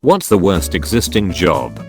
What's the worst existing job?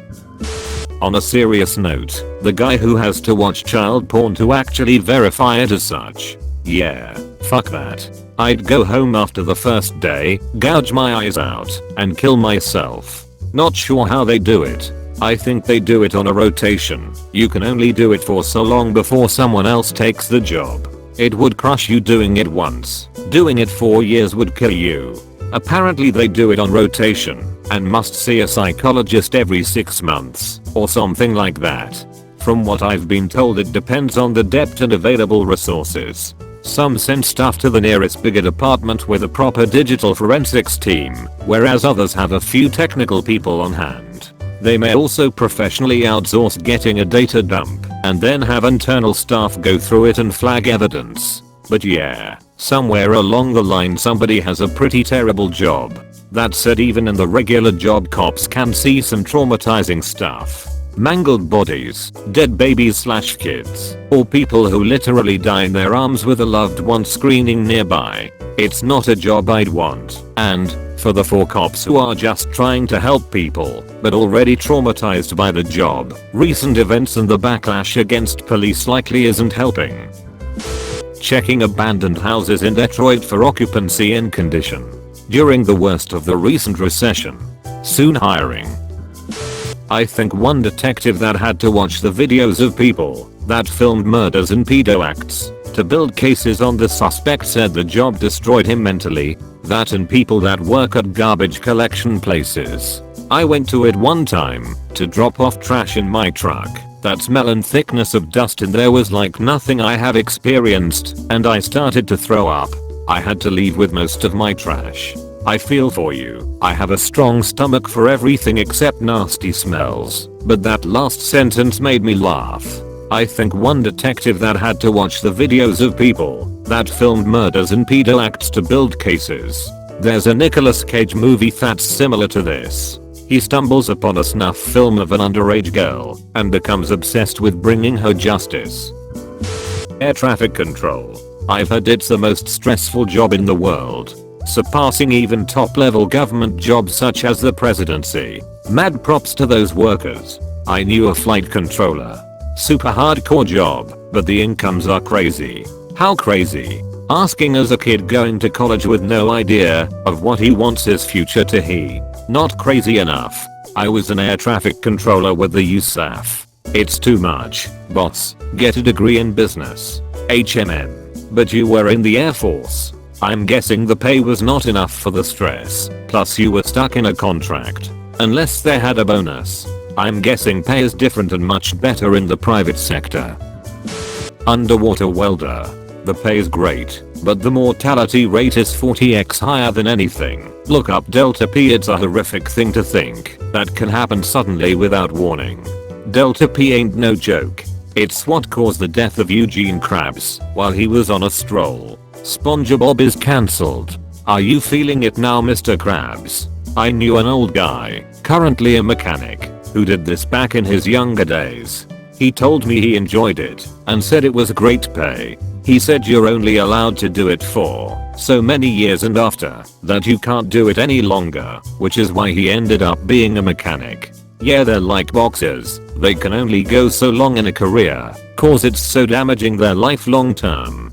On a serious note, the guy who has to watch child porn to actually verify it as such. Yeah, fuck that. I'd go home after the first day, gouge my eyes out, and kill myself. Not sure how they do it. I think they do it on a rotation. You can only do it for so long before someone else takes the job. It would crush you doing it once. Doing it 4 years would kill you. Apparently they do it on rotation and must see a psychologist every 6 months or something like that. From what I've been told, it depends on the depth and available resources. Some send stuff to the nearest bigger department with a proper digital forensics team, whereas others have a few technical people on hand. They may also professionally outsource getting a data dump and then have internal staff go through it and flag evidence. But yeah, somewhere along the line somebody has a pretty terrible job. That said, even in the regular job, cops can see some traumatizing stuff. Mangled bodies, dead babies/kids, or people who literally die in their arms with a loved one screaming nearby. It's not a job I'd want. And, for the 4 cops who are just trying to help people, but already traumatized by the job, recent events and the backlash against police likely isn't helping. Checking abandoned houses in Detroit for occupancy and condition. During the worst of the recent recession. Soon hiring. I think one detective that had to watch the videos of people that filmed murders and pedo acts to build cases on the suspect said the job destroyed him mentally. That and people that work at garbage collection places. I went to it one time to drop off trash in my truck. That smell and thickness of dust in there was like nothing I have experienced, and I started to throw up. I had to leave with most of my trash. I feel for you. I have a strong stomach for everything except nasty smells, but that last sentence made me laugh. I think one detective that had to watch the videos of people that filmed murders and pedo acts to build cases. There's a Nicolas Cage movie that's similar to this. He stumbles upon a snuff film of an underage girl and becomes obsessed with bringing her justice. Air traffic control. I've heard it's the most stressful job in the world, surpassing even top-level government jobs such as the presidency. Mad props to those workers. I knew a flight controller. Super hardcore job, but the incomes are crazy. How crazy? Asking as a kid going to college with no idea of what he wants his future to he. Not crazy enough. I was an air traffic controller with the USAF. It's too much, boss. Get a degree in business. HMN. But you were in the Air Force. I'm guessing the pay was not enough for the stress, plus you were stuck in a contract. Unless they had a bonus. I'm guessing pay is different and much better in the private sector. Underwater welder. The pay is great, but the mortality rate is 40x higher than anything. Look up Delta P. It's a horrific thing to think that can happen suddenly without warning. Delta P ain't no joke. It's what caused the death of Eugene Krabs while he was on a stroll. SpongeBob is cancelled. Are you feeling it now, Mr. Krabs? I knew an old guy, currently a mechanic, who did this back in his younger days. He told me he enjoyed it and said it was great pay. He said you're only allowed to do it for so many years and after that you can't do it any longer, which is why he ended up being a mechanic. Yeah, they're like boxers. They can only go so long in a career, cause it's so damaging their life long term.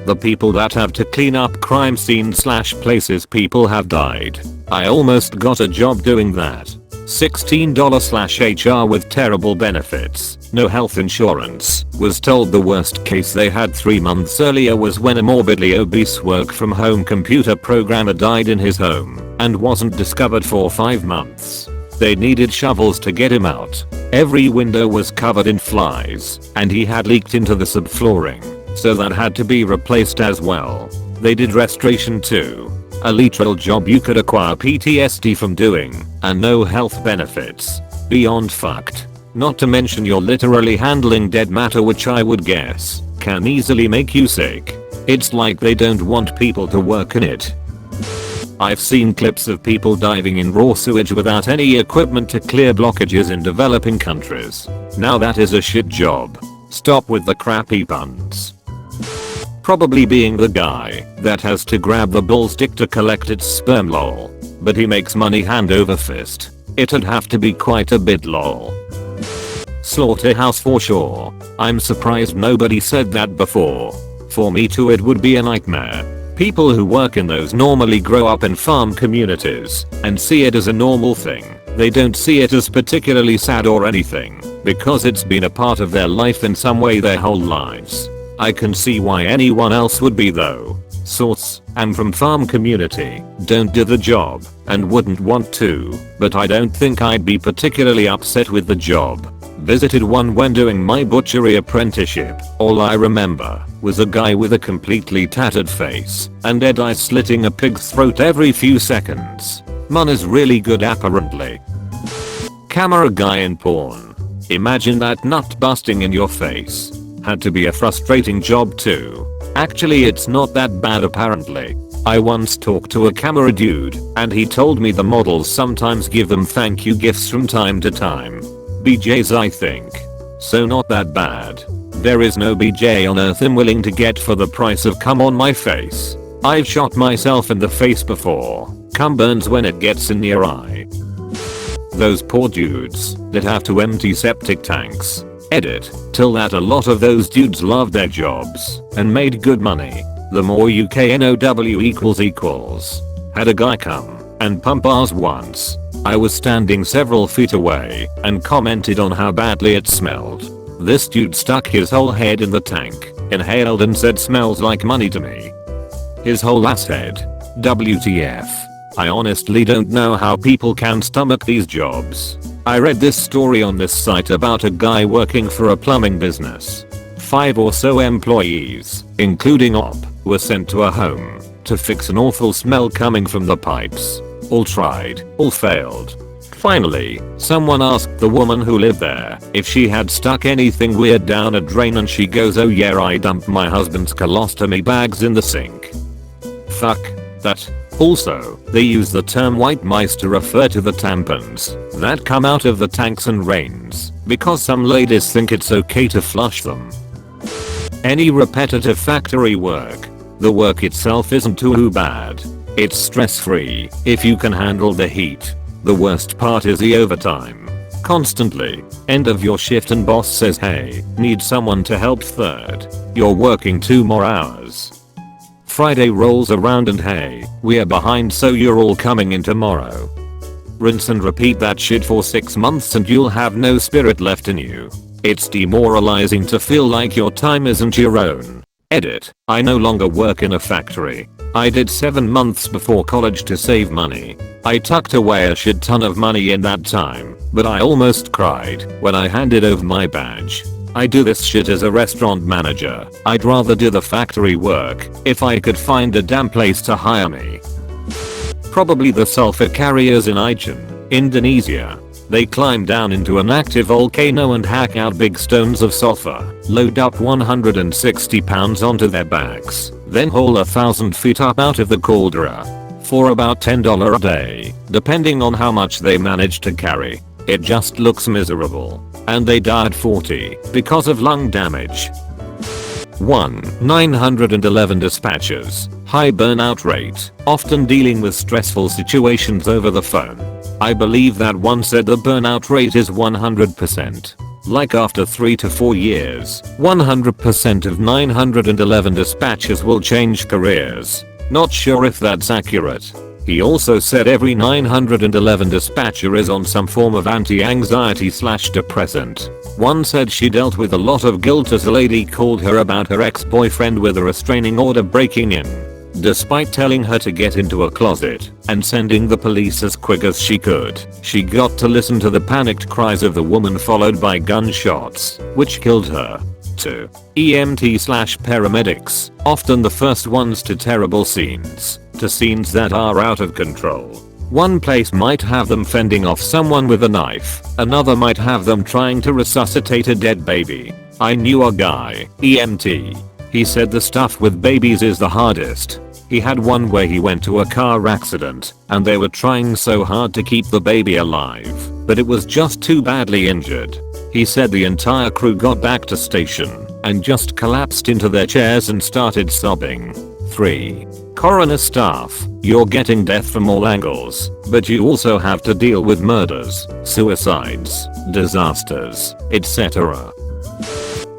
The people that have to clean up crime scenes/places people have died. I almost got a job doing that. $16/HR with terrible benefits, no health insurance. Was told the worst case they had 3 months earlier was when a morbidly obese work from home computer programmer died in his home and wasn't discovered for 5 months. They needed shovels to get him out. Every window was covered in flies and he had leaked into the subflooring, so that had to be replaced as well. They did restoration too. A literal job you could acquire PTSD from doing, and no health benefits. Beyond fucked. Not to mention you're literally handling dead matter, which I would guess can easily make you sick. It's like they don't want people to work in it. I've seen clips of people diving in raw sewage without any equipment to clear blockages in developing countries. Now that is a shit job. Stop with the crappy puns. Probably being the guy that has to grab the bull stick to collect its sperm lol. but he makes money hand over fist. It'd have to be quite a bit lol. Slaughterhouse for sure. I'm surprised nobody said that before. For me too, it would be a nightmare. People who work in those normally grow up in farm communities and see it as a normal thing. They don't see it as particularly sad or anything because it's been a part of their life in some way their whole lives. I can see why anyone else would be though. Source: I'm from farm community, don't do the job, and wouldn't want to, but I don't think I'd be particularly upset with the job. Visited one when doing my butchery apprenticeship. All I remember was a guy with a completely tattered face and dead-eye slitting a pig's throat every few seconds. Man is really good apparently. Camera guy in porn. Imagine that nut busting in your face. Had to be a frustrating job too. Actually, it's not that bad apparently. I once talked to a camera dude and he told me the models sometimes give them thank you gifts from time to time. BJs I think. So not that bad. There is no BJ on earth I'm willing to get for the price of cum on my face. I've shot myself in the face before. Cum burns when it gets in your eye. Those poor dudes that have to empty septic tanks. Edit. Till that a lot of those dudes loved their jobs and made good money. The more UKNOW equals. Had a guy come and pump ours once. I was standing several feet away and commented on how badly it smelled. This dude stuck his whole head in the tank, inhaled and said smells like money to me. His whole ass head. WTF. I honestly don't know how people can stomach these jobs. I read this story on this site about a guy working for a plumbing business. 5 or so employees, including op, were sent to a home to fix an awful smell coming from the pipes. All tried, all failed. Finally, someone asked the woman who lived there if she had stuck anything weird down a drain and she goes, oh yeah, I dumped my husband's colostomy bags in the sink. Fuck that. Also, they use the term white mice to refer to the tampons that come out of the tanks and rains because some ladies think it's okay to flush them. Any repetitive factory work. The work itself isn't too bad. It's stress free if you can handle the heat. The worst part is the overtime. Constantly. End of your shift and boss says hey, need someone to help third. You're working 2 more hours. Friday rolls around and hey, we're behind so you're all coming in tomorrow. Rinse and repeat that shit for 6 months and you'll have no spirit left in you. It's demoralizing to feel like your time isn't your own. Edit. I no longer work in a factory. I did 7 months before college to save money. I tucked away a shit ton of money in that time, but I almost cried when I handed over my badge. I do this shit as a restaurant manager. I'd rather do the factory work if I could find a damn place to hire me. Probably the sulfur carriers in Aceh, Indonesia. They climb down into an active volcano and hack out big stones of sulfur, load up 160 pounds onto their backs, then haul 1,000 feet up out of the caldera for about $10 a day, depending on how much they manage to carry. It just looks miserable. And they died 40 because of lung damage. 911 dispatchers, high burnout rate, often dealing with stressful situations over the phone. I believe that one said the burnout rate is 100%. Like after 3 to 4 years, 100% of 911 dispatchers will change careers. Not sure if that's accurate. He also said every 911 dispatcher is on some form of anti-anxiety/depressant. One said she dealt with a lot of guilt as a lady called her about her ex-boyfriend with a restraining order breaking in. Despite telling her to get into a closet and sending the police as quick as she could, she got to listen to the panicked cries of the woman followed by gunshots, which killed her. 2. EMT/paramedics, often the first ones to terrible scenes. To scenes that are out of control. One place might have them fending off someone with a knife, another might have them trying to resuscitate a dead baby. I knew a guy, EMT. He said the stuff with babies is the hardest. He had one where he went to a car accident and they were trying so hard to keep the baby alive, but it was just too badly injured. He said the entire crew got back to station and just collapsed into their chairs and started sobbing. 3. Coroner staff, you're getting death from all angles, but you also have to deal with murders, suicides, disasters, etc.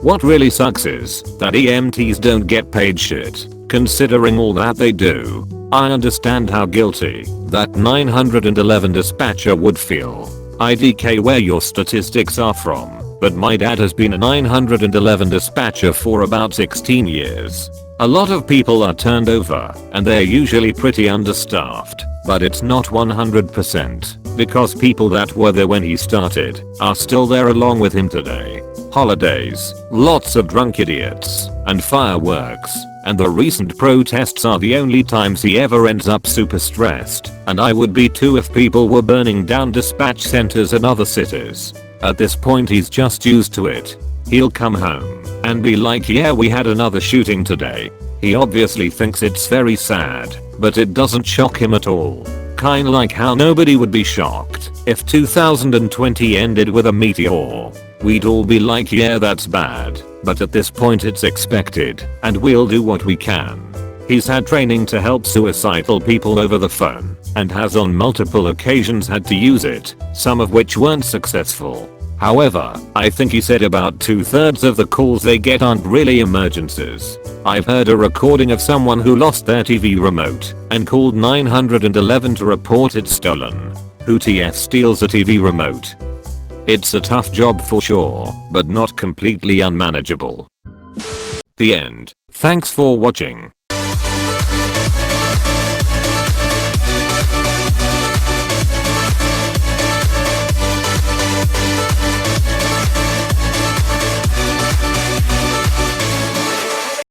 What really sucks is that EMTs don't get paid shit, considering all that they do. I understand how guilty that 911 dispatcher would feel. IDK where your statistics are from, but my dad has been a 911 dispatcher for about 16 years. A lot of people are turned over, and they're usually pretty understaffed, but it's not 100%, because people that were there when he started are still there along with him today. Holidays, lots of drunk idiots, and fireworks, and the recent protests are the only times he ever ends up super stressed, and I would be too if people were burning down dispatch centers in other cities. At this point he's just used to it. He'll come home and be like, yeah, we had another shooting today. He obviously thinks it's very sad, but it doesn't shock him at all. Kinda like how nobody would be shocked if 2020 ended with a meteor. We'd all be like, yeah, that's bad, but at this point it's expected, and we'll do what we can. He's had training to help suicidal people over the phone, and has on multiple occasions had to use it, some of which weren't successful. However, I think he said about 2/3 of the calls they get aren't really emergencies. I've heard a recording of someone who lost their TV remote and called 911 to report it stolen. Who TF steals a TV remote? It's a tough job for sure, but not completely unmanageable. The end. Thanks for watching.